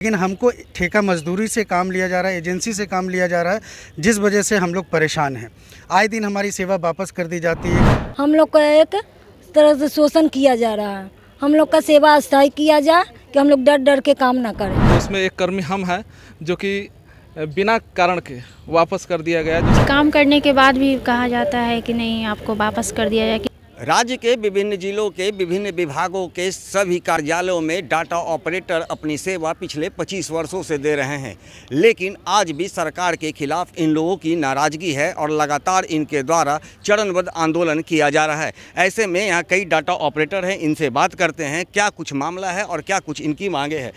लेकिन हमको ठेका मजदूरी से काम लिया जा रहा है, एजेंसी से काम लिया जा रहा है, जिस वजह से हम लोग परेशान हैं। आए दिन हमारी सेवा वापस कर दी जाती है। हम लोग का एक तरह से शोषण किया जा रहा है। हम लोग का सेवा अस्थायी किया जाए कि हम लोग डर डर के काम ना करें। तो उसमें एक कर्मी हम हैं जो कि बिना कारण के वापस कर दिया गया। काम करने के बाद भी कहा जाता है कि नहीं, आपको वापस कर दिया जाए। राज्य के विभिन्न जिलों के विभिन्न विभागों के सभी कार्यालयों में डाटा ऑपरेटर अपनी सेवा पिछले 25 वर्षों से दे रहे हैं, लेकिन आज भी सरकार के खिलाफ इन लोगों की नाराज़गी है और लगातार इनके द्वारा चरणबद्ध आंदोलन किया जा रहा है। ऐसे में यहाँ कई डाटा ऑपरेटर हैं, इनसे बात करते हैं क्या कुछ मामला है और क्या कुछ इनकी मांगे हैं।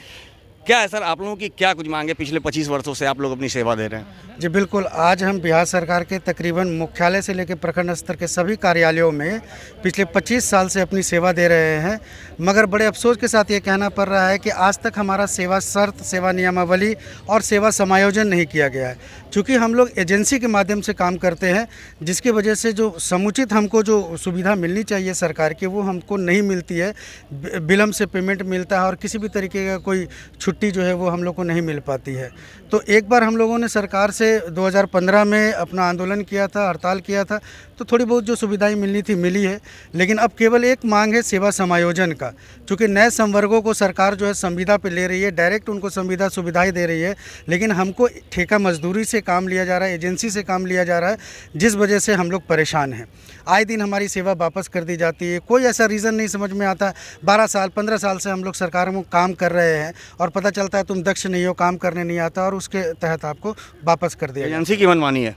क्या है सर, आप लोगों की क्या कुछ मांगे? पिछले 25 वर्षों से आप लोग अपनी सेवा दे रहे हैं। जी बिल्कुल, आज हम बिहार सरकार के तकरीबन मुख्यालय से लेकर प्रखंड स्तर के सभी कार्यालयों में पिछले 25 साल से अपनी सेवा दे रहे हैं, मगर बड़े अफसोस के साथ ये कहना पड़ रहा है कि आज तक हमारा सेवा शर्त, सेवा नियमावली और सेवा समायोजन नहीं किया गया है। चूँकि हम लोग एजेंसी के माध्यम से काम करते हैं, जिसकी वजह से जो समुचित हमको जो सुविधा मिलनी चाहिए सरकार की, वो हमको नहीं मिलती है। विलम्ब से पेमेंट मिलता है और किसी भी तरीके का कोई छुट्टी जो है वो हम लोग को नहीं मिल पाती है। तो एक बार हम लोगों ने सरकार से 2015 में अपना आंदोलन किया था, हड़ताल किया था, तो थोड़ी बहुत जो सुविधाएं मिलनी थी मिली है, लेकिन अब केवल एक मांग है सेवा समायोजन का। चूँकि नए संवर्गों को सरकार जो है संविदा पे ले रही है, डायरेक्ट उनको संविदा सुविधाएं दे रही है, लेकिन हमको ठेका मजदूरी से काम लिया जा रहा है, एजेंसी से काम लिया जा रहा है, जिस वजह से हम लोग परेशान हैं। आए दिन हमारी सेवा वापस कर दी जाती है, कोई ऐसा रीज़न नहीं समझ में आता। 12 साल 15 साल से हम लोग सरकार में काम कर रहे हैं और पता चलता है तुम दक्ष नहीं हो, काम करने नहीं आता, और उसके तहत आपको वापस कर दिया। एजेंसी की मनमानी है,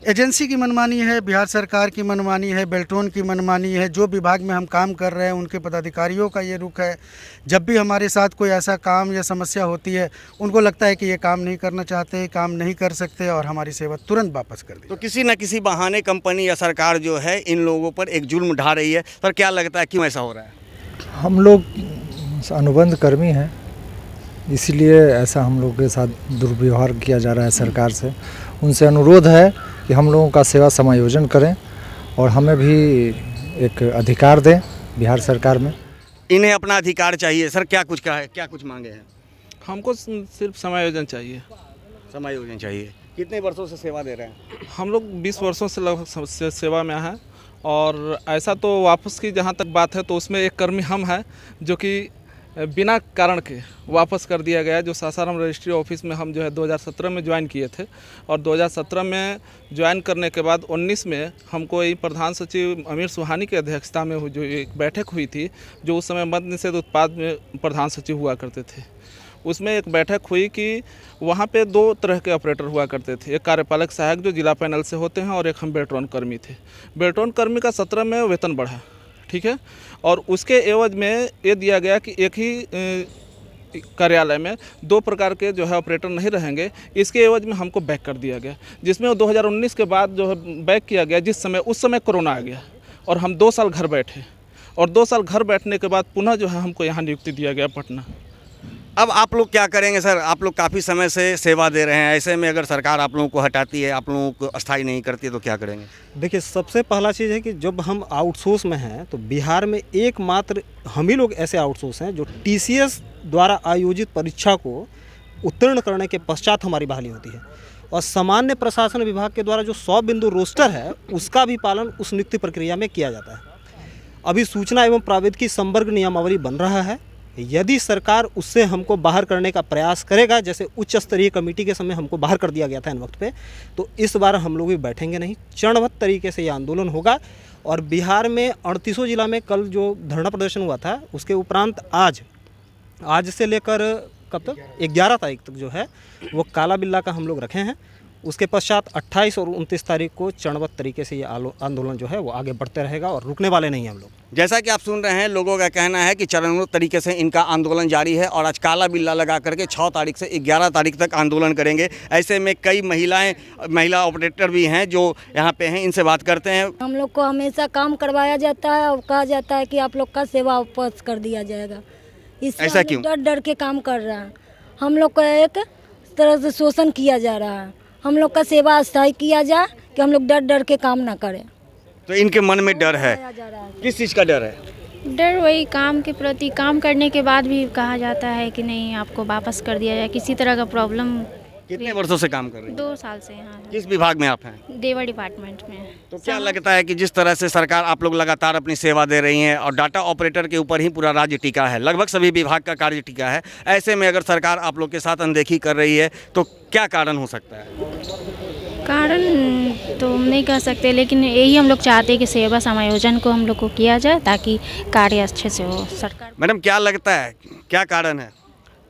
एजेंसी की मनमानी है, बिहार सरकार की मनमानी है, बेल्ट्रॉन की मनमानी है। जो विभाग में हम काम कर रहे हैं उनके पदाधिकारियों का ये रुख है। जब भी हमारे साथ कोई ऐसा काम या समस्या होती है, उनको लगता है कि ये काम नहीं करना चाहते, काम नहीं कर सकते और हमारी सेवा तुरंत वापस कर दी। तो किसी न किसी बहाने कंपनी या सरकार जो है इन लोगों पर एक जुल्म ढा रही है। सर क्या लगता है, क्यों ऐसा हो रहा है? हम लोग अनुबंध कर्मी हैं, इसलिए ऐसा हम लोग के साथ दुर्व्यवहार किया जा रहा है सरकार से। उनसे अनुरोध है कि हम लोगों का सेवा समायोजन करें और हमें भी एक अधिकार दें बिहार सरकार में। इन्हें अपना अधिकार चाहिए। सर क्या कुछ कहा है, क्या कुछ मांगे हैं? हमको सिर्फ समायोजन चाहिए। समायोजन चाहिए। कितने वर्षों से सेवा दे रहे हैं? हम लोग 20 वर्षों से लगभग सेवा में हैं, और ऐसा तो वापस की जहाँ तक बात है तो उसमें एक कर्मी हम हैं जो कि बिना कारण के वापस कर दिया गया। जो सासाराम रजिस्ट्री ऑफिस में हम जो है 2017 में ज्वाइन किए थे, और 2017 में ज्वाइन करने के बाद 19 में हमको ये प्रधान सचिव अमीर सुहानी की अध्यक्षता में जो एक बैठक हुई थी, जो उस समय मद्य निषेध उत्पाद में प्रधान सचिव हुआ करते थे, उसमें एक बैठक हुई कि वहाँ पे 2 तरह के ऑपरेटर हुआ करते थे। एक कार्यपालक सहायक जो जिला पैनल से होते हैं, और एक हम बेल्ट्रॉन कर्मी थे। बेल्ट्रॉन कर्मी का 17 में वेतन बढ़ा, ठीक है, और उसके एवज में ये दिया गया कि एक ही कार्यालय में 2 प्रकार के जो है ऑपरेटर नहीं रहेंगे। इसके एवज में हमको बैक कर दिया गया, जिसमें 2019 के बाद जो है बैक किया गया, उस समय कोरोना आ गया और हम 2 साल घर बैठे, और 2 साल घर बैठने के बाद पुनः जो है हमको यहाँ नियुक्ति दिया गया पटना। अब आप लोग क्या करेंगे सर? आप लोग काफ़ी समय से सेवा दे रहे हैं, ऐसे में अगर सरकार आप लोगों को हटाती है, आप लोगों को अस्थायी नहीं करती है, तो क्या करेंगे? देखिए, सबसे पहला चीज़ है कि जब हम आउटसोर्स में हैं तो बिहार में एकमात्र हम ही लोग ऐसे आउटसोर्स हैं जो TCS द्वारा आयोजित परीक्षा को उत्तीर्ण करने के पश्चात हमारी बहाली होती है, और सामान्य प्रशासन विभाग के द्वारा जो 100 बिंदु रोस्टर है उसका भी पालन उस नियुक्ति प्रक्रिया में किया जाता है। अभी सूचना एवं प्रावैधिकी संवर्ग नियमावली बन रहा है। यदि सरकार उससे हमको बाहर करने का प्रयास करेगा, जैसे उच्च स्तरीय कमेटी के समय हमको बाहर कर दिया गया था इन वक्त पे, तो इस बार हम लोग भी बैठेंगे नहीं। चरणबद्ध तरीके से ये आंदोलन होगा। और बिहार में 38 जिला में कल जो धरना प्रदर्शन हुआ था, उसके उपरांत आज से लेकर कब तक 11 तारीख तक जो है वो काला बिल्ला का हम लोग रखे हैं। उसके पश्चात 28 और 29 तारीख को चरणबद्ध तरीके से ये आंदोलन जो है वो आगे बढ़ते रहेगा और रुकने वाले नहीं हैं हम लोग। जैसा कि आप सुन रहे हैं, लोगों का कहना है कि चरणबद्ध तरीके से इनका आंदोलन जारी है, और आज काला बिल्ला लगा करके 6 तारीख से 11 तारीख तक आंदोलन करेंगे। ऐसे में कई महिला ऑपरेटर भी हैं जो यहाँ पे हैं, इनसे बात करते हैं। हम लोग को हमेशा काम करवाया जाता है और कहा जाता है कि आप लोग का सेवा वापस कर दिया जाएगा। ऐसा क्यों? डर डर के काम कर रहे हैं। हम लोग का एक तरह से शोषण किया जा रहा है। हम लोग का सेवा अस्थायी किया जाए कि हम लोग डर डर के काम ना करें। तो इनके मन में डर है? किस चीज़ का डर है? डर वही काम के प्रति, काम करने के बाद भी कहा जाता है कि नहीं आपको वापस कर दिया जाए, किसी तरह का प्रॉब्लम। कितने वर्षों से काम कर रही हैं? 2 साल से यहाँ किस विभाग में आप हैं? देवा डिपार्टमेंट में। तो क्या लगता है कि जिस तरह से सरकार आप लोग लगातार अपनी सेवा दे रही हैं और डाटा ऑपरेटर के ऊपर ही पूरा राज्य टिका है, लगभग सभी विभाग का कार्य टिका है, ऐसे में अगर सरकार आप लोग के साथ अनदेखी कर रही है तो क्या कारण हो सकता है? कारण तो हम नहीं कह सकते, लेकिन यही हम लोग चाहते हैं कि सेवा समायोजन को हम लोग को किया जाए ताकि कार्य अच्छे से हो। सरकार मैडम क्या लगता है, क्या कारण है?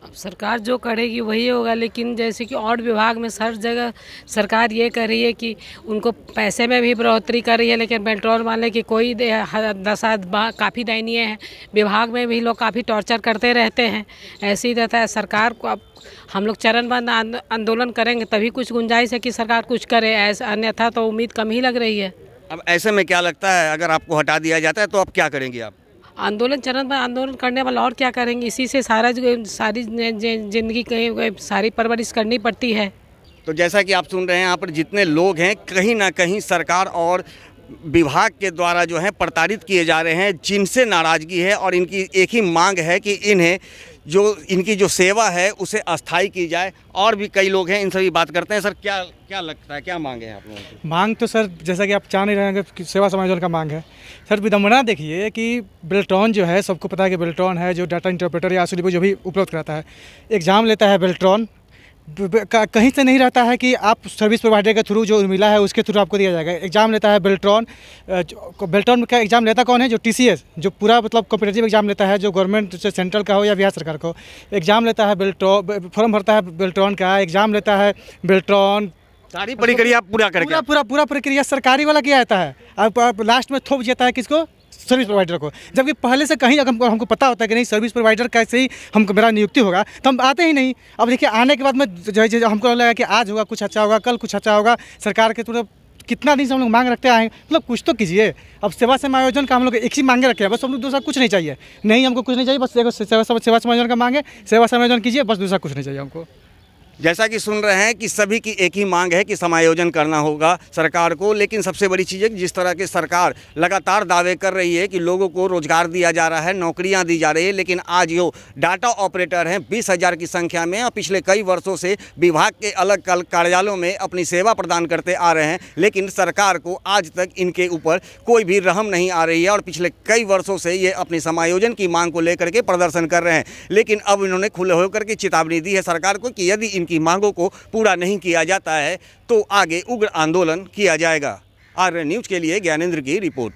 अब सरकार जो करेगी वही होगा, लेकिन जैसे कि और विभाग में हर जगह सरकार ये कर रही है कि उनको पैसे में भी बढ़ोतरी कर रही है, लेकिन पेट्रोल वाले की कोई दशा काफ़ी दयनीय है। विभाग में भी लोग काफ़ी टॉर्चर करते रहते हैं, ऐसे ही रहता है। सरकार को अब हम लोग चरणबद्ध आंदोलन करेंगे तभी कुछ गुंजाइश है कि सरकार कुछ करे, ऐसा अन्यथा तो उम्मीद कम ही लग रही है। अब ऐसे में क्या लगता है, अगर आपको हटा दिया जाता है तो अब क्या करेंगे आप? आंदोलन चरणबद्ध आंदोलन करने वाला और क्या करेंगे, इसी से सारी ज़िंदगी सारी परवरिश करनी पड़ती है। तो जैसा कि आप सुन रहे हैं, यहाँ पर जितने लोग हैं कहीं ना कहीं सरकार और विभाग के द्वारा जो है प्रताड़ित किए जा रहे हैं, जिनसे नाराज़गी है और इनकी एक ही मांग है कि इन्हें इनकी जो सेवा है उसे अस्थायी की जाए। और भी कई लोग हैं, इनसे भी बात करते हैं। सर क्या लगता है, क्या मांग है आप लोगों की? मांग तो सर जैसा कि आप जान ही रहे हैं कि सेवा समायोजन का मांग है। सर विडम्बना देखिए कि बेल्ट्रॉन जो है, सबको पता है कि बेल्ट्रॉन है जो डाटा इंटरप्रेटर या आईसीडी जो भी उपलब्ध कराता है, एग्ज़ाम लेता है बेल्ट्रॉन, कहीं से नहीं रहता है कि आप सर्विस प्रोवाइडर के थ्रू जो मिला है उसके थ्रू आपको दिया जाएगा। एग्ज़ाम लेता है बेल्ट्रॉन। बेल्ट्रॉन का एग्ज़ाम लेता कौन है? जो टीसीएस, जो पूरा मतलब कॉम्पिटिटिव एग्ज़ाम लेता है, जो गवर्नमेंट से सेंट्रल का हो या बिहार सरकार का हो, एग्ज़ाम लेता है बेल्ट्रॉन, फॉर्म भरता है बेल्ट्रॉन का, एग्ज़ाम लेता है बेल्ट्रॉन, सारी प्रक्रिया पूरा करके पूरा प्रक्रिया सरकारी वाला किया जाता है। अब लास्ट में थोप जाता है किसको? सर्विस प्रोवाइडर को। जबकि पहले से कहीं अगर हमको पता होता है कि नहीं सर्विस प्रोवाइडर कैसे ही हमको मेरा नियुक्ति होगा तो हम आते ही नहीं। अब देखिए आने के बाद में जो हमको लगा कि आज होगा कुछ अच्छा होगा, कल कुछ अच्छा होगा, सरकार के तुरंत कितना दिन से हम लोग मांग रखते आए, मतलब कुछ तो कीजिए। अब सेवा समायोजन का हम लोग एक ही मांगे रखे हैं, बस हम लोग दूसरा कुछ नहीं चाहिए। नहीं हमको कुछ नहीं चाहिए, बस सेवा समायोजन का मांगे, सेवा समायोजन कीजिए, बस दूसरा कुछ नहीं चाहिए हमको। जैसा कि सुन रहे हैं कि सभी की एक ही मांग है कि समायोजन करना होगा सरकार को। लेकिन सबसे बड़ी चीज़ है कि जिस तरह की सरकार लगातार दावे कर रही है कि लोगों को रोजगार दिया जा रहा है, नौकरियां दी जा रही है, लेकिन आज जो डाटा ऑपरेटर हैं 20,000 की संख्या में और पिछले कई वर्षों से विभाग के अलग अलग कार्यालयों में अपनी सेवा प्रदान करते आ रहे हैं, लेकिन सरकार को आज तक इनके ऊपर कोई भी रहम नहीं आ रही है और पिछले कई वर्षों से ये अपनी समायोजन की मांग को लेकर के प्रदर्शन कर रहे हैं। लेकिन अब इन्होंने खुले होकर के चेतावनी दी है सरकार को कि यदि की मांगों को पूरा नहीं किया जाता है तो आगे उग्र आंदोलन किया जाएगा। आर्य न्यूज़ के लिए ज्ञानेंद्र की रिपोर्ट।